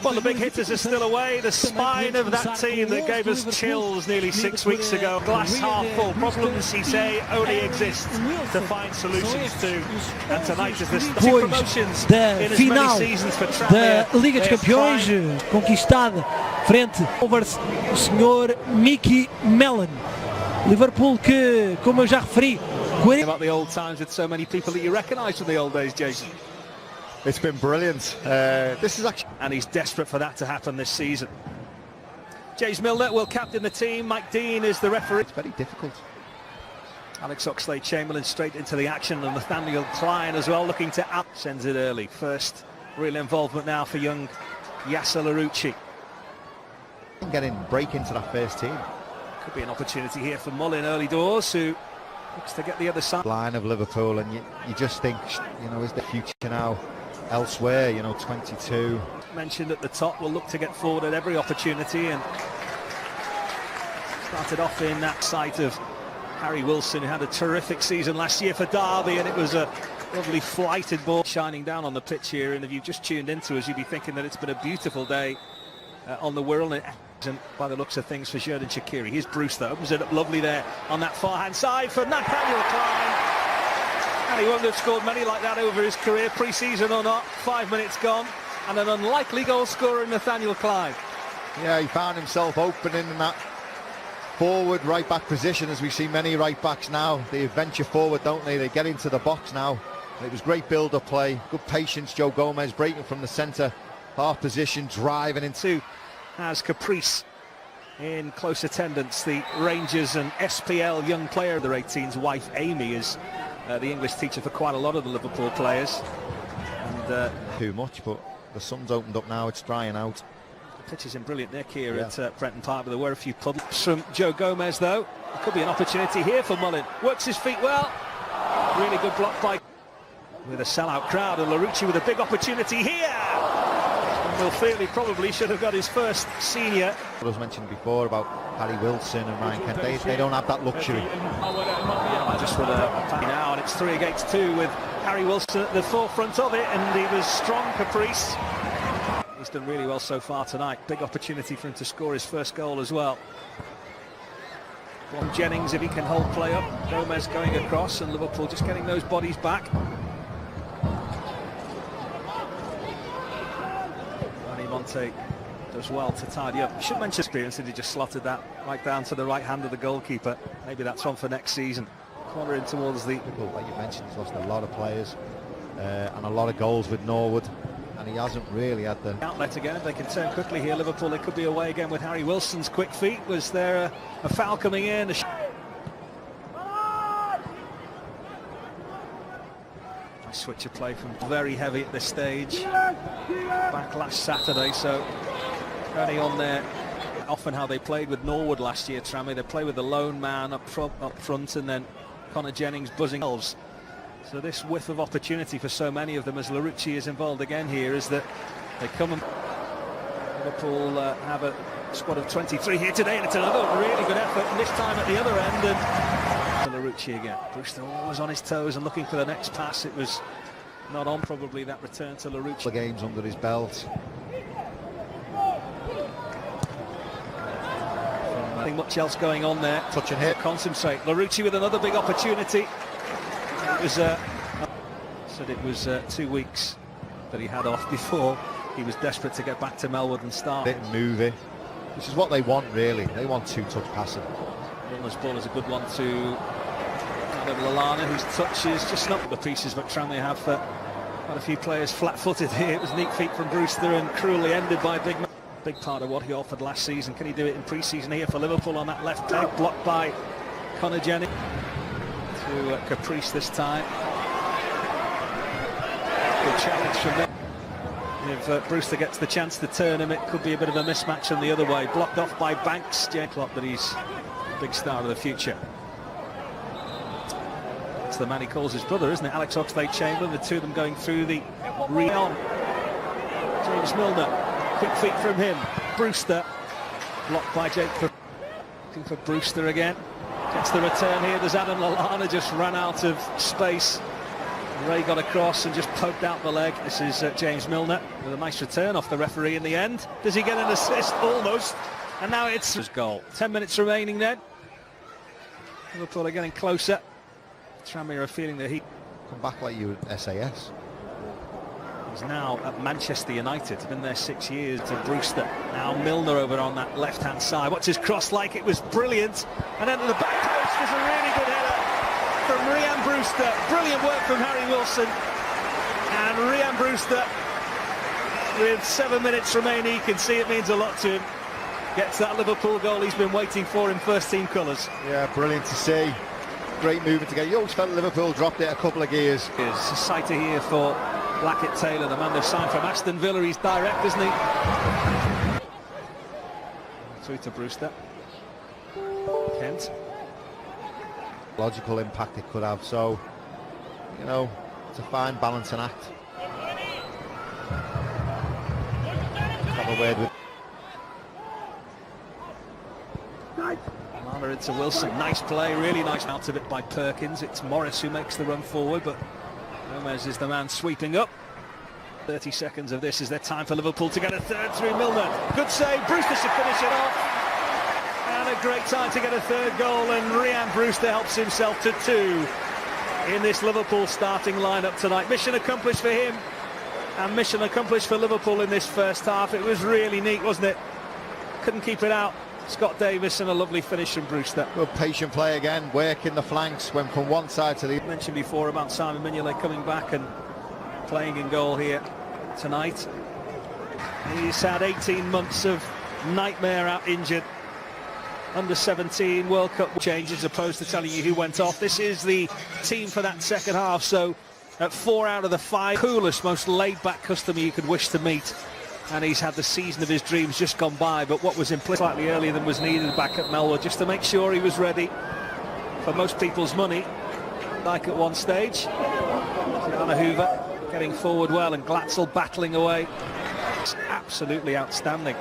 Well, the big hitters are still away. The spine of that team that gave us chills nearly 6 weeks ago. Glass half full. Problems, he say, only exist to find solutions to. And tonight is the promotions in as many seasons for Tranmere. Da Liga dos Campeões, conquistada frente ao o senhor Mickey Mellon. Liverpool que, como eu já referi, about the old times with so many people that you recognise from the old days, Jason. It's been brilliant. This is actually, and he's desperate for that to happen this season. James Milner will captain the team. Mike Dean is the referee. It's very difficult. Alex Oxlade-Chamberlain straight into the action, and Nathaniel Klein as well, looking to out. Sends it early. First real involvement now for young Yasser Larouci. Break into that first team. Could be an opportunity here for Mullin early doors, who looks to get the other side. Line of Liverpool, and you just think, you know, is the future now elsewhere? You know, 22. Mentioned at the top, will look to get forward at every opportunity, and started off in that sight of Harry Wilson, who had a terrific season last year for Derby, and it was a lovely flighted ball shining down on the pitch here. And if you've just tuned into us, you'd be thinking that it's been a beautiful day on the Wirral, and by the looks of things for Xherdan Shaqiri. Here's Bruce though, opens it up lovely there on that far hand side for Nathaniel Klein, and he won't have scored many like that over his career, pre-season or not. 5 minutes gone, and an unlikely goal scorer in Nathaniel Klein. Yeah, he found himself opening in that forward right back position, as we see many right backs now. They venture forward, don't they? They get into the box now. And it was great build-up play, good patience. Joe Gomez breaking from the centre half position, driving into. Has Caprice in close attendance, the Rangers and SPL young player of the 18's wife Amy is the English teacher for quite a lot of the Liverpool players. And too much, but the sun's opened up now, it's drying out. The pitch is in brilliant nick here at Prenton Park, but there were a few puddles from Joe Gomez though. There could be an opportunity here for Mullin. Works his feet well. Really good block by with a sellout crowd, and Larouci with a big opportunity here. Will feel he probably should have got his first senior. What I was mentioned before about Harry Wilson and Ryan Kent, they don't have that luxury. Just with a now, and it's 3 against 2 with Harry Wilson at the forefront of it, and he was strong, Caprice. He's done really well so far tonight. Big opportunity for him to score his first goal as well. From Jennings, if he can hold play up. Gomez going across, and Liverpool just getting those bodies back. Monte does well to tidy up. Should mention experience that he just slotted that right down to the right hand of the goalkeeper. Maybe that's one for next season. Corner in towards the... Like you mentioned, he's lost a lot of players and a lot of goals with Norwood, and he hasn't really had the... Outlet again, if they can turn quickly here, Liverpool, they could be away again with Harry Wilson's quick feet. Was there a foul coming in? Switch of play from very heavy at this stage back last Saturday, so only on there often how they played with Norwood last year. Tranmere, they play with the lone man up front, and then Connor Jennings buzzing elves. So this whiff of opportunity for so many of them, as Larouci is involved again here, is that they come and Liverpool have a squad of 23 here today, and it's another really good effort, and this time at the other end, and Larouci again. Brewster always on his toes and looking for the next pass. It was not on, probably, that return to Larouci. The games under his belt. Nothing much else going on there. Touch and hit. Concentrate. Larouci with another big opportunity. It was said it was 2 weeks that he had off before. He was desperate to get back to Melwood and start. Bit movie, which is what they want, really. They want two-touch passing. Milner's ball is a good one to Lallana, whose touch is just not the pieces, but Tranmere have quite a few players flat-footed here. It was neat feet from Brewster and cruelly ended by big part of what he offered last season. Can he do it in pre-season here for Liverpool on that left leg, blocked by Connor Jennings to Caprice this time. Good challenge from them. If Brewster gets the chance to turn him, it could be a bit of a mismatch on the other way. Blocked off by Banks. Clock that he's a big star of the future. It's the man he calls his brother, isn't it? Alex Oxlade-Chamberlain, the two of them going through the on. James Milner, quick feet from him. Brewster, blocked by Jake. Looking for Brewster again. Gets the return here. There's Adam Lallana, just ran out of space. Ray got across and just poked out the leg. This is James Milner with a nice return off the referee in the end. Does he get an assist? Almost. And now it's his goal. 10 minutes remaining then. Liverpool are getting closer. Tranmere are feeling the heat. Come back like you at SAS. He's now at Manchester United. Been there 6 years. To Brewster. Now Milner over on that left-hand side. What's his cross like? It was brilliant. And then to the back post is a really good header from Ryan Brewster. Brilliant work from Harry Wilson. And Ryan Brewster, with 7 minutes remaining, you can see it means a lot to him. Gets that Liverpool goal he's been waiting for in first-team colours. Yeah, brilliant to see. Great movement to get. You always felt Liverpool dropped it a couple of gears. It's a sighter here for Blackett Taylor, the man they've signed from Aston Villa. He's direct, isn't he? Through to Brewster. Kent. Logical impact it could have. So, you know, it's a fine balancing act. Have a word with. Lana into Wilson, nice play, really nice out of it by Perkins. It's Morris who makes the run forward, but Gomez is the man sweeping up. 30 seconds of this is their time for Liverpool to get a third through Milner. Good save, Brewster should finish it off. And a great time to get a third goal, and Ryan Brewster helps himself to 2 in this Liverpool starting lineup tonight. Mission accomplished for him, and mission accomplished for Liverpool in this first half. It was really neat, wasn't it? Couldn't keep it out. Scott Davis and a lovely finish from Brewster. Good patient play again, working the flanks, went from one side to the other. I mentioned before about Simon Mignolet coming back and playing in goal here tonight. He's had 18 months of nightmare out injured. Under 17 World Cup change, as opposed to telling you who went off. This is the team for that second half, so at 4 out of the 5, coolest, most laid-back customer you could wish to meet. And he's had the season of his dreams just gone by, but what was implicit slightly earlier than was needed back at Melwood, just to make sure he was ready for most people's money, like at one stage. Anna Hoover getting forward well, and Glatzel battling away. It's absolutely outstanding.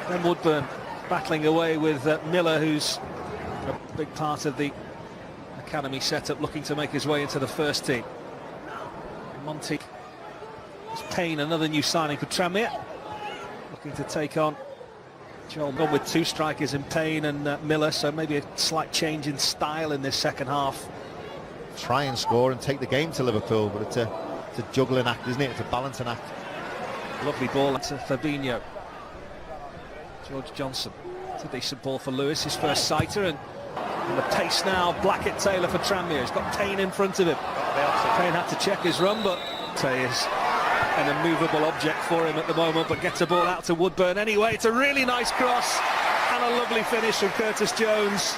Then Woodburn battling away with Miller, who's a big part of the academy setup, looking to make his way into the first team. Monty. Payne, another new signing for Tranmere, looking to take on Joel. Gone with 2 strikers in Payne and Miller, so maybe a slight change in style in this second half. Try and score and take the game to Liverpool, but it's a juggling act, isn't it? It's a balancing act. Lovely ball to Fabinho. George Johnson. It's a decent ball for Lewis, his first sighter, and the pace now. Blackett Taylor for Tranmere. He's got Payne in front of him. Payne had to check his run, but Tay is an immovable object for him at the moment, but gets a ball out to Woodburn anyway. It's a really nice cross and a lovely finish from Curtis Jones.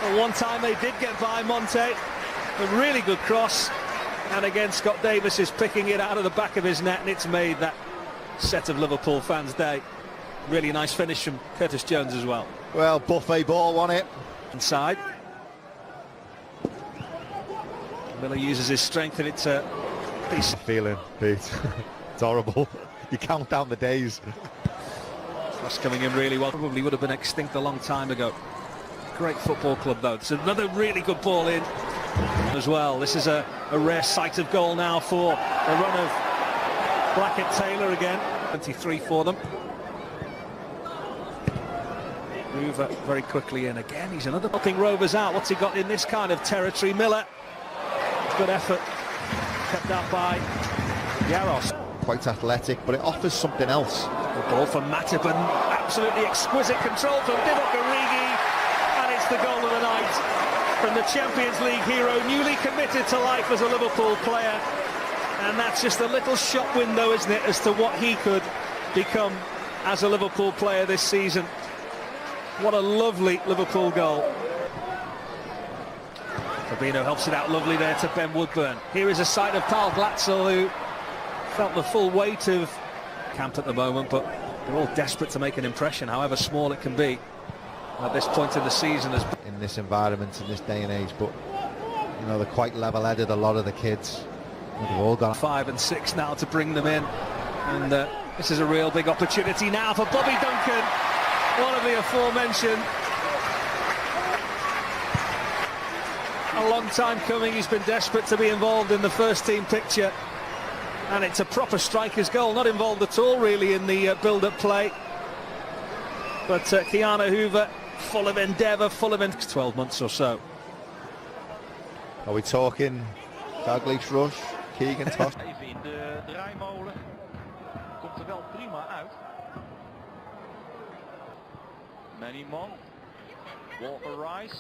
Well, one time they did get by Monte, a really good cross, and again Scott Davis is picking it out of the back of his net, and it's made that set of Liverpool fans' day. Really nice finish from Curtis Jones as well. Well, buffet ball won it. Inside. Miller uses his strength, and it's a piece. Feeling, Pete. It's horrible. You count down the days. That's coming in really well. Probably would have been extinct a long time ago. Great football club though. It's another really good ball in as well. This is a rare sight of goal now for the run of Blackett Taylor again. 23 for them. Move very quickly in again. He's another helping Rovers out. What's he got in this kind of territory? Miller. Good effort. Kept out by Yaros. Quite athletic, but it offers something else. The ball from Matip, absolutely exquisite control from Divock Origi, and it's the goal of the night from the Champions League hero, newly committed to life as a Liverpool player. And that's just a little shop window, isn't it, as to what he could become as a Liverpool player this season. What a lovely Liverpool goal. Fabinho helps it out lovely there to Ben Woodburn. Here is a sight of Paul Glatzel, who felt the full weight of camp at the moment, but they're all desperate to make an impression, however small it can be at this point in the season. In this environment, in this day and age, but you know, they're quite level-headed, a lot of the kids. They've all got 5 and 6 now to bring them in, and this is a real big opportunity now for Bobby Duncan, one of the aforementioned. A long time coming. He's been desperate to be involved in the first team picture. And it's a proper striker's goal, not involved at all really in the build-up play. But Keanu Hoover, full of endeavour, full of 12 months or so. Are we talking Dalglish rush, Keegan toss? Even in de draaimolen. Komt er wel prima uit. Manny Mon. Walker Rice.